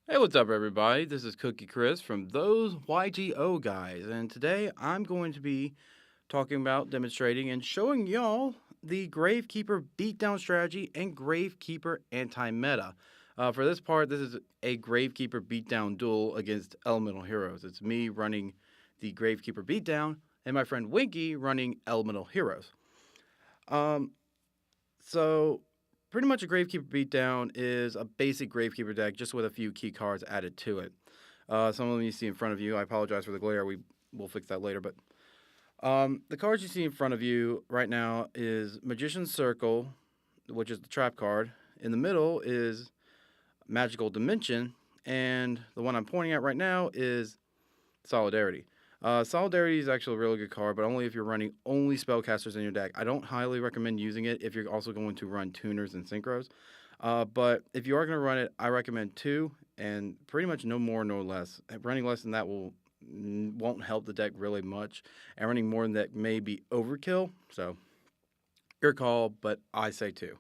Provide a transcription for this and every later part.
Hey, what's up, everybody? This is Cookie Chris from Those YGO Guys, and today I'm going to be talking about, demonstrating, and showing y'all the Gravekeeper beatdown strategy and Gravekeeper anti-meta. For this part, this is a Gravekeeper beatdown duel against elemental heroes. It's me running the Gravekeeper beatdown, and my friend Winky running elemental heroes. Um, so pretty much a Gravekeeper beatdown is a basic Gravekeeper deck just with a few key cards added to it. Some of them you see in front of you. I apologize for the glare. We'll fix that later. But the cards you see in front of you right now is Magician's Circle, which is the trap card. In the middle is Magical Dimension, and the one I'm pointing at right now is Solidarity. Solidarity is actually a really good card, but only if you're running only spellcasters in your deck. I don't highly recommend using it if you're also going to run tuners and synchros. But if you are going to run it, I recommend two, and pretty much no more, no less. Running less than that won't help the deck really much, and running more than that may be overkill. So your call, but I say two.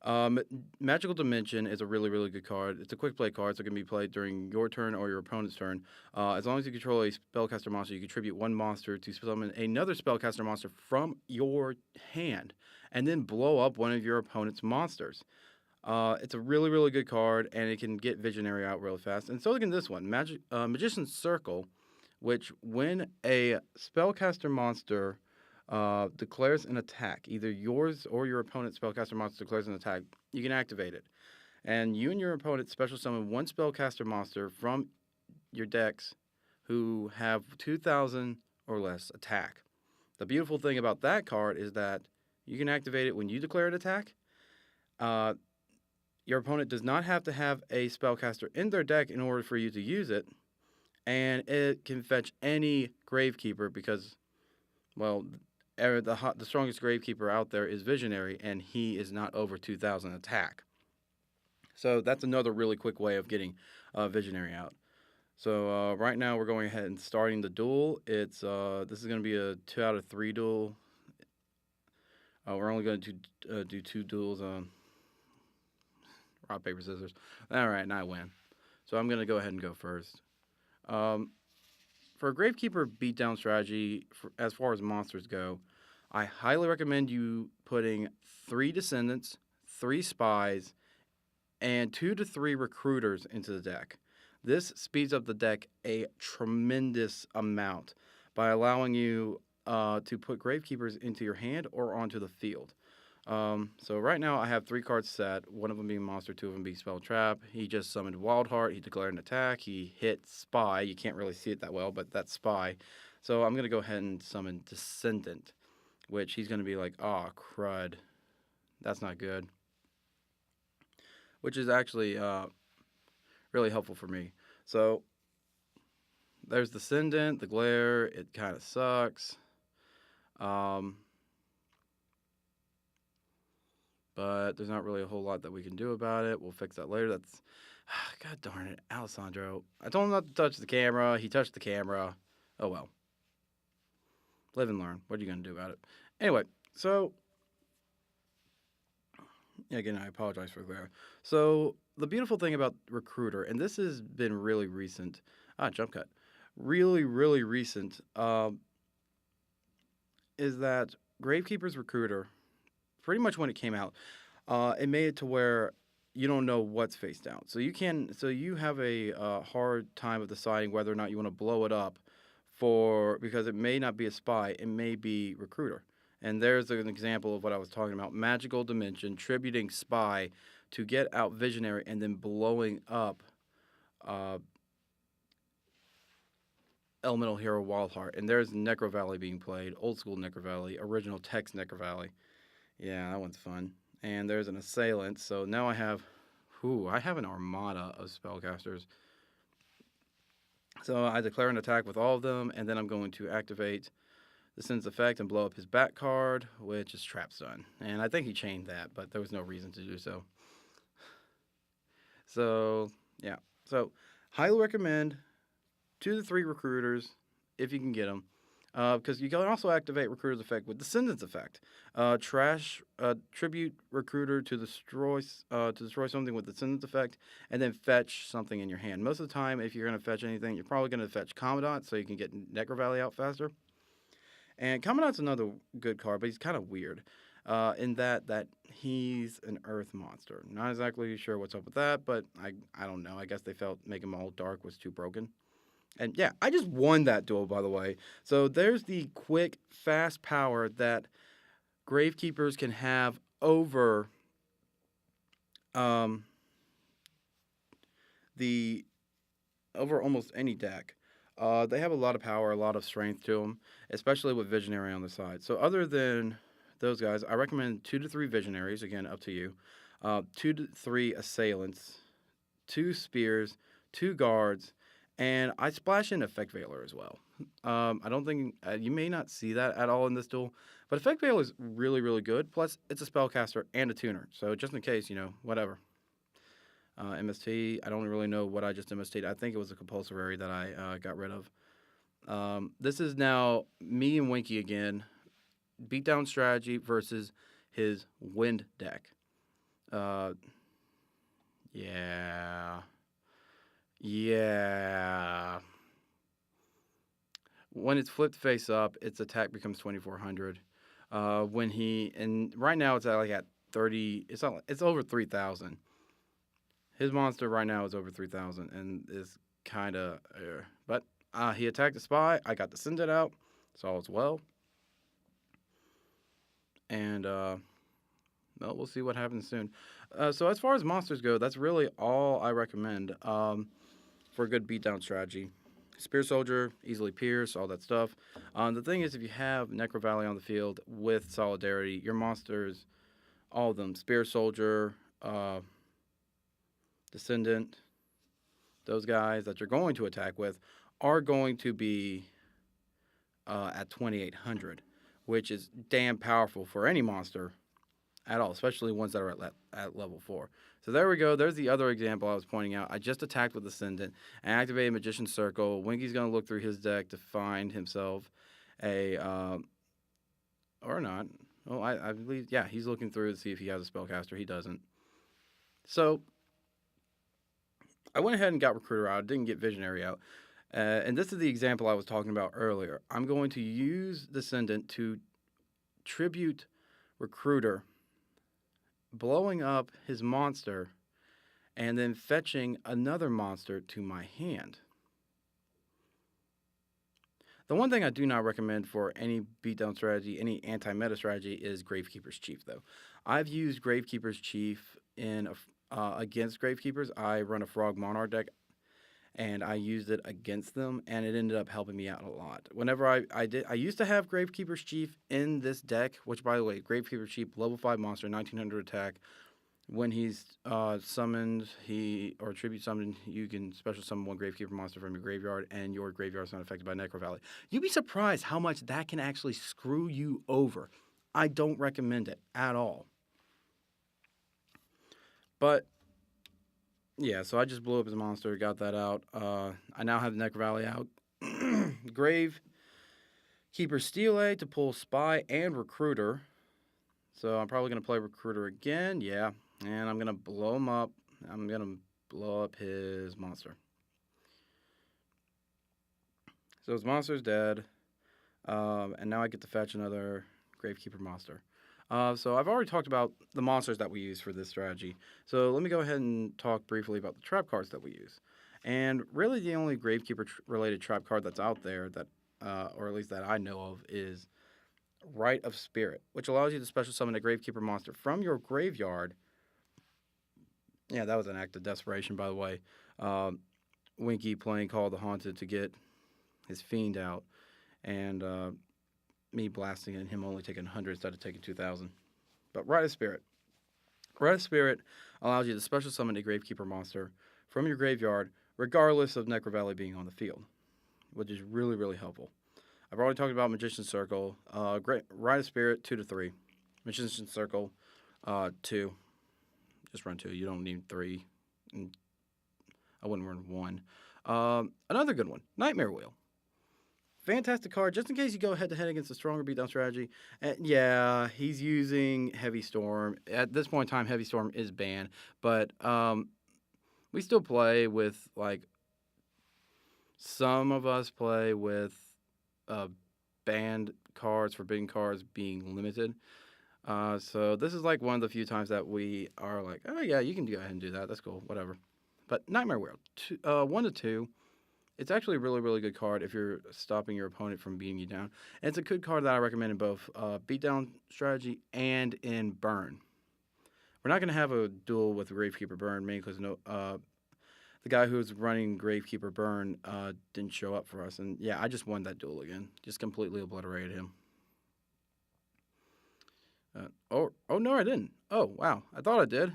Um, Magical Dimension is a really, really good card. It's a quick play card, so it can be played during your turn or your opponent's turn. As long as you control a spellcaster monster, you contribute one monster to summon another spellcaster monster from your hand, and then blow up one of your opponent's monsters. It's a really, really good card, and it can get Visionary out really fast. And so can this one, Magician's Circle, which when a spellcaster monster declares an attack, either yours or your opponent's spellcaster monster declares an attack, you can activate it. And you and your opponent special summon one spellcaster monster from your decks who have 2,000 or less attack. The beautiful thing about that card is that you can activate it when you declare an attack. Uh, your opponent does not have to have a spellcaster in their deck in order for you to use it, and it can fetch any Gravekeeper because, well, the strongest Gravekeeper out there is Visionary, and he is not over 2,000 attack. So that's another really quick way of getting Visionary out. So right now we're going ahead and starting the duel. This is going to be a 2 out of 3 duel. We're only going to do 2 duels on rock paper scissors. All right, and I win. So I'm going to go ahead and go first. Um, for a Gravekeeper beatdown strategy, as far as monsters go, I highly recommend you putting 3 Descendants, 3 Spies, and 2 to 3 Recruiters into the deck. This speeds up the deck a tremendous amount by allowing you to put Gravekeepers into your hand or onto the field. So right now I have 3 cards set, one of them being Monster, 2 of them being Spell Trap. He just summoned Wildheart, he declared an attack, he hit Spy. You can't really see it that well, but that's Spy. So I'm going to go ahead and summon Descendant, which he's going to be like, oh, crud. That's not good. Which is actually really helpful for me. So there's Descendant, the Glare, it kind of sucks. But there's not really a whole lot that we can do about it. We'll fix that later. That's, God darn it, Alessandro. I told him not to touch the camera. He touched the camera. Oh well. Live and learn. What are you going to do about it? Anyway, so again, I apologize for that. So the beautiful thing about Recruiter, and this has been really recent. Jump cut. Really, really recent. Is that Gravekeeper's Recruiter? Pretty much when it came out, it made it to where you don't know what's face down. So you have a hard time of deciding whether or not you want to blow it up because it may not be a spy, it may be Recruiter. And there's an example of what I was talking about: Magical Dimension tributing Spy to get out Visionary and then blowing up uh, Elemental Hero Wildheart. And there's Necro Valley being played, old school Necro Valley, original text Necro Valley. Yeah, that one's fun. And there's an assailant. So now I have an armada of spellcasters. So I declare an attack with all of them, and then I'm going to activate the Sin's effect and blow up his back card, which is Trap Stun. And I think he chained that, but there was no reason to do so. So, yeah. So, highly recommend 2 to 3 recruiters if you can get them. Because you can also activate Recruiter's effect with Descendant's effect. Tribute Recruiter to destroy something with Descendant's effect, and then fetch something in your hand. Most of the time, if you're going to fetch anything, you're probably going to fetch Commandant so you can get Necro Valley out faster. And Commandant's another good card, but he's kind of weird. In that he's an Earth monster. Not exactly sure what's up with that, but I don't know. I guess they felt making him all dark was too broken. And yeah, I just won that duel, by the way. So there's the quick, fast power that Gravekeepers can have over um, the over almost any deck. They have a lot of power, a lot of strength to them, especially with Visionary on the side. So other than those guys, I recommend 2 to 3 Visionaries. Again, up to you. 2 to 3 Assailants, 2 Spears, 2 Guards, and I splash in Effect Veiler as well. I don't think you may not see that at all in this duel, but Effect Veiler is really, really good. Plus, it's a spellcaster and a tuner, so just in case, whatever. MST, I don't really know what I just MST'd. I think it was a compulsory that I got rid of. This is now me and Winky again. Beatdown strategy versus his wind deck. Yeah. Yeah. When it's flipped face up, its attack becomes 2,400. And right now it's at 30. It's over 3,000. His monster right now is over 3,000 and is kind of. But he attacked the spy. I got the send it out, so all's well. And we'll see what happens soon. So as far as monsters go, that's really all I recommend for a good beatdown strategy. Spear Soldier, easily pierce, all that stuff. The thing is, if you have Necro Valley on the field with Solidarity, your monsters, all of them, Spear Soldier, Descendant, those guys that you're going to attack with, are going to be at 2,800, which is damn powerful for any monster at all, especially ones that are at level 4. So there we go. There's the other example I was pointing out. I just attacked with Ascendant and activated Magician's Circle. Winky's going to look through his deck to find himself a, or not. Well, I believe, yeah, he's looking through to see if he has a spellcaster. He doesn't. So I went ahead and got Recruiter out. I didn't get Visionary out. And this is the example I was talking about earlier. I'm going to use Descendant to tribute Recruiter, blowing up his monster, and then fetching another monster to my hand. The one thing I do not recommend for any beatdown strategy, any anti-meta strategy, is Gravekeeper's Chief, though. I've used Gravekeeper's Chief against Gravekeepers. I run a Frog Monarch deck, and I used it against them, and it ended up helping me out a lot. Whenever I used to have Gravekeeper's Chief in this deck, which, by the way, Gravekeeper's Chief, level 5 monster, 1,900 attack. When he's summoned, or tribute summoned, you can special summon one Gravekeeper monster from your graveyard, and your graveyard is not affected by Necro Valley. You'd be surprised how much that can actually screw you over. I don't recommend it at all. But yeah, so I just blew up his monster, got that out. I now have the Necro Valley out. Gravekeeper Stele to pull Spy and Recruiter. So I'm probably going to play Recruiter again. Yeah. And I'm going to blow him up. I'm going to blow up his monster. So his monster's dead. And now I get to fetch another Gravekeeper monster. So I've already talked about the monsters that we use for this strategy. So let me go ahead and talk briefly about the trap cards that we use. And really the only Gravekeeper-related trap card that's out there that, or at least that I know of, is Rite of Spirit, which allows you to special summon a Gravekeeper monster from your graveyard. Yeah, that was an act of desperation, by the way. Winky playing Call of the Haunted to get his Fiend out, and me blasting it and him only taking 100 instead of taking 2,000. But Rite of Spirit. Rite of Spirit allows you to special summon a Gravekeeper monster from your graveyard, regardless of Necro Valley being on the field, which is really, really helpful. I've already talked about Magician's Circle. Rite of Spirit, 2 to 3. Magician's Circle, 2. Just run 2. You don't need 3. I wouldn't run 1. Another good one, Nightmare Wheel. fantastic card just in case you go head to head against a stronger beatdown strategy. And yeah, he's using Heavy Storm. At this point in time, Heavy Storm is banned, but we still play with, like, some of us play with banned cards, forbidden cards being limited. So this is like one of the few times that we are like, oh yeah, you can go ahead and do that. That's cool, whatever. But Nightmare World, 1 to 2. It's actually a really, really good card if you're stopping your opponent from beating you down. And it's a good card that I recommend in both beatdown strategy and in burn. We're not going to have a duel with Gravekeeper burn, mainly because the guy who's running Gravekeeper burn didn't show up for us. And yeah, I just won that duel again. Just completely obliterated him. Oh no, I didn't. Oh, wow. I thought I did.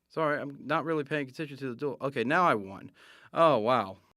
Sorry, I'm not really paying attention to the duel. Okay, now I won. Oh, wow.